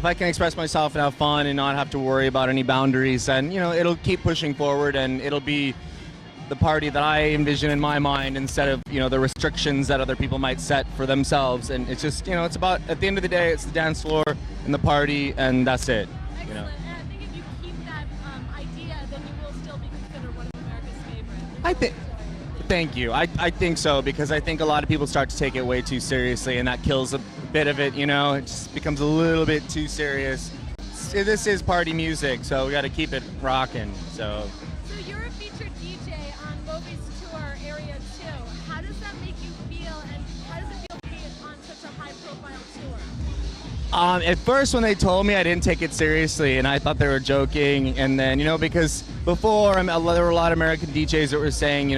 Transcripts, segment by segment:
if I can express myself and have fun and not have to worry about any boundaries, then it'll keep pushing forward, and it'll be the party that I envision in my mind instead of the restrictions that other people might set for themselves. And it's just it's about, at the end of the day, it's the dance floor and the party, and that's it. Excellent. And I think if you keep that idea, then you will still be considered one of America's favorites. Thank you. I think so, because I think a lot of people start to take it way too seriously, and that kills a bit of it. It just becomes a little bit too serious. This is party music, so we got to keep it rocking. So you're a featured DJ on Moby's tour area 2. How does that make you feel, and how does it feel to be on such a high-profile tour? At first, when they told me, I didn't take it seriously, and I thought they were joking. And then, because before, there were a lot of American DJs that were saying,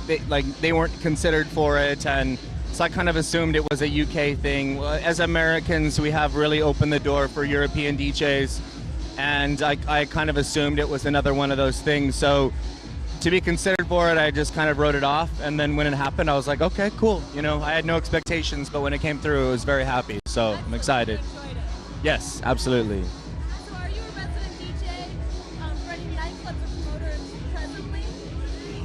they weren't considered for it, and so I kind of assumed it was a UK thing. As Americans, we have really opened the door for European DJs, and I kind of assumed it was another one of those things. So to be considered for it, I just kind of wrote it off, and then when it happened, I was like, okay, cool. I had no expectations, but when it came through, I was very happy. So I'm excited. Yes, absolutely. So are you a resident DJ for any nightclubs or promoters presently?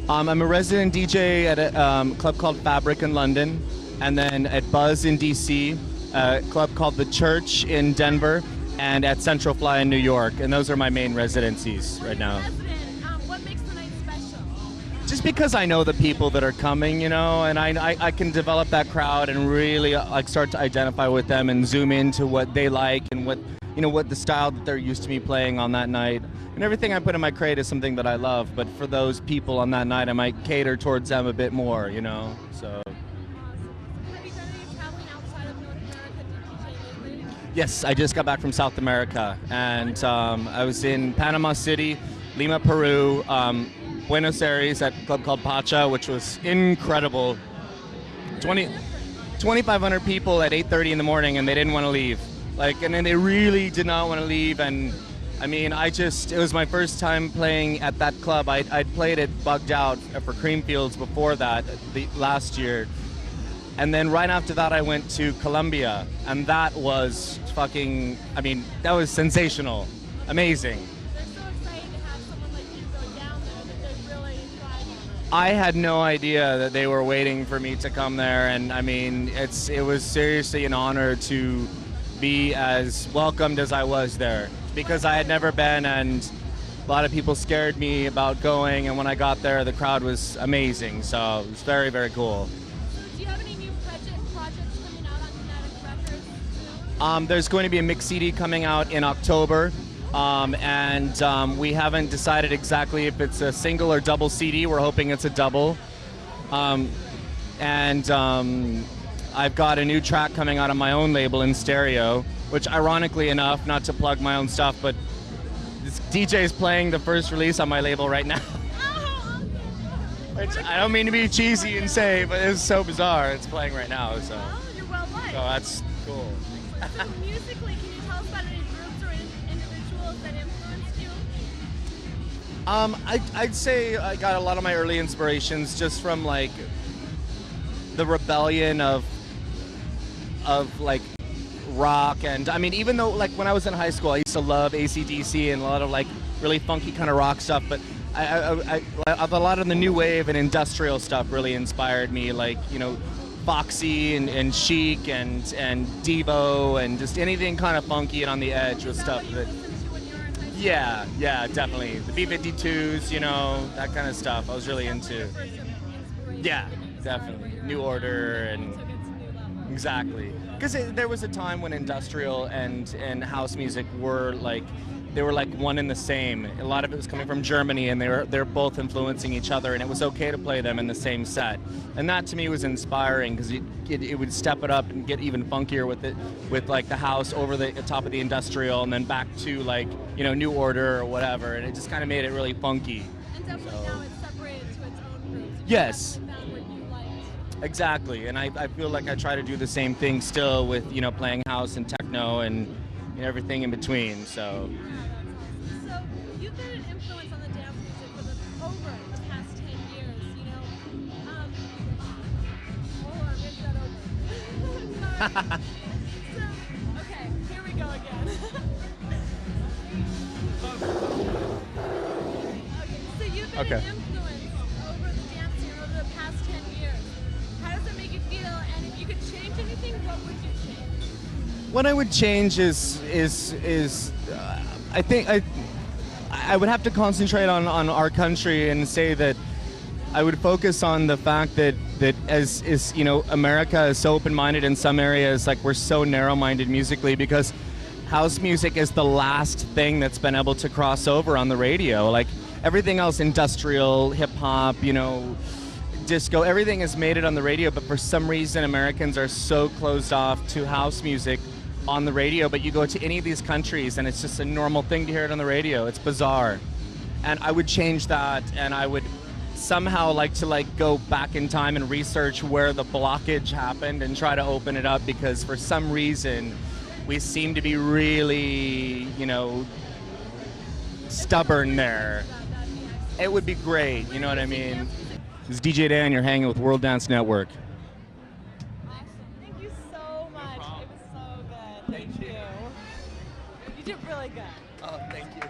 I'm a resident DJ at a club called Fabric in London, and then at Buzz in DC, a club called The Church in Denver, and at Central Fly in New York. And those are my main residencies right now. What makes the night special? Just because I know the people that are coming, and I can develop that crowd and really start to identify with them and zoom into what they like and what the style that they're used to me playing on that night. And everything I put in my crate is something that I love, but for those people on that night, I might cater towards them a bit more, so. Have you done any traveling outside of North America to DJ lately? Yes, I just got back from South America, and I was in Panama City, Lima, Peru, Buenos Aires at a club called Pacha, which was incredible. 2,500 people at 8:30 in the morning, and they didn't want to leave. And then they really did not want to leave. And I mean, it was my first time playing at that club. I'd played it bugged out for Creamfields before that, last year. And then right after that, I went to Colombia, and that was that was sensational, amazing. They're so excited to have someone like you go down there that they're really thriving on it. I had no idea that they were waiting for me to come there, and I mean, it was seriously an honor to be as welcomed as I was there, because I had never been, and a lot of people scared me about going, and when I got there, the crowd was amazing, so it was very, very cool. So do you have any new projects coming out on Kinetic Records soon? There's going to be a mix CD coming out in October, and we haven't decided exactly if it's a single or double CD. We're hoping it's a double. I've got a new track coming out on my own label in stereo, which ironically enough, not to plug my own stuff, but this DJ is playing the first release on my label right now. Which I don't mean to be cheesy and say, but it's so bizarre. It's playing right now, so. Well, you're well liked. So that's cool. So musically, can you tell us about any groups or individuals that influenced you? I'd say I got a lot of my early inspirations just from the rebellion of rock, and I mean, even though when I was in high school, I used to love AC/DC and a lot of really funky kind of rock stuff, but a lot of the new wave and industrial stuff really inspired me, Foxy and Chic and Devo and just anything kind of funky and on the edge with stuff that. Yeah, definitely. The B-52s, that kind of stuff I was really into. Yeah, definitely. New Order and exactly. Because there was a time when industrial and house music were they were one and the same. A lot of it was coming from Germany, and they're both influencing each other, and it was okay to play them in the same set. And that to me was inspiring, because it would step it up and get even funkier with the house over the top of the industrial, and then back to New Order or whatever, and it just kind of made it really funky. And definitely now it's separated to its own groups. Yes. You found what you liked. Exactly, and I feel like I try to do the same thing still with playing house and techno and everything in between. So. So you've been an influence on the dance music for over the past 10 years. Hold on, maybe that over. Sorry. Okay, here we go again. been Okay. an influence over the dance scene over the past 10 years. How does it make you feel? And if you could change anything, what would you change? What I would change is I think I would have to concentrate on our country and say that I would focus on the fact that as is, you know, America is so open-minded in some areas, like we're so narrow-minded musically, because house music is the last thing that's been able to cross over on the radio. Like everything else, industrial, hip-hop, you know, disco, everything has made it on the radio, but for some reason Americans are so closed off to house music on the radio. But you go to any of these countries and it's just a normal thing to hear it on the radio. It's bizarre. And I would change that, and I would somehow like to go back in time and research where the blockage happened and try to open it up, because for some reason we seem to be really, you know, stubborn there. It would be great, you know what I mean? This is DJ Dan, you're hanging with World Dance Network. Awesome. Thank you so much. It was so good. Thank you. You did really good. Oh, thank you.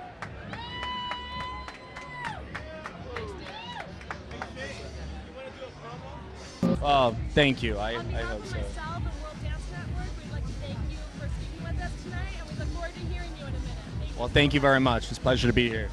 Oh, thank you. I On behalf hope of so. myself and World Dance Network, we'd like to thank you for speaking with us tonight, and we look forward to hearing you in a minute. Thank you. Well, thank you very much. It's a pleasure to be here.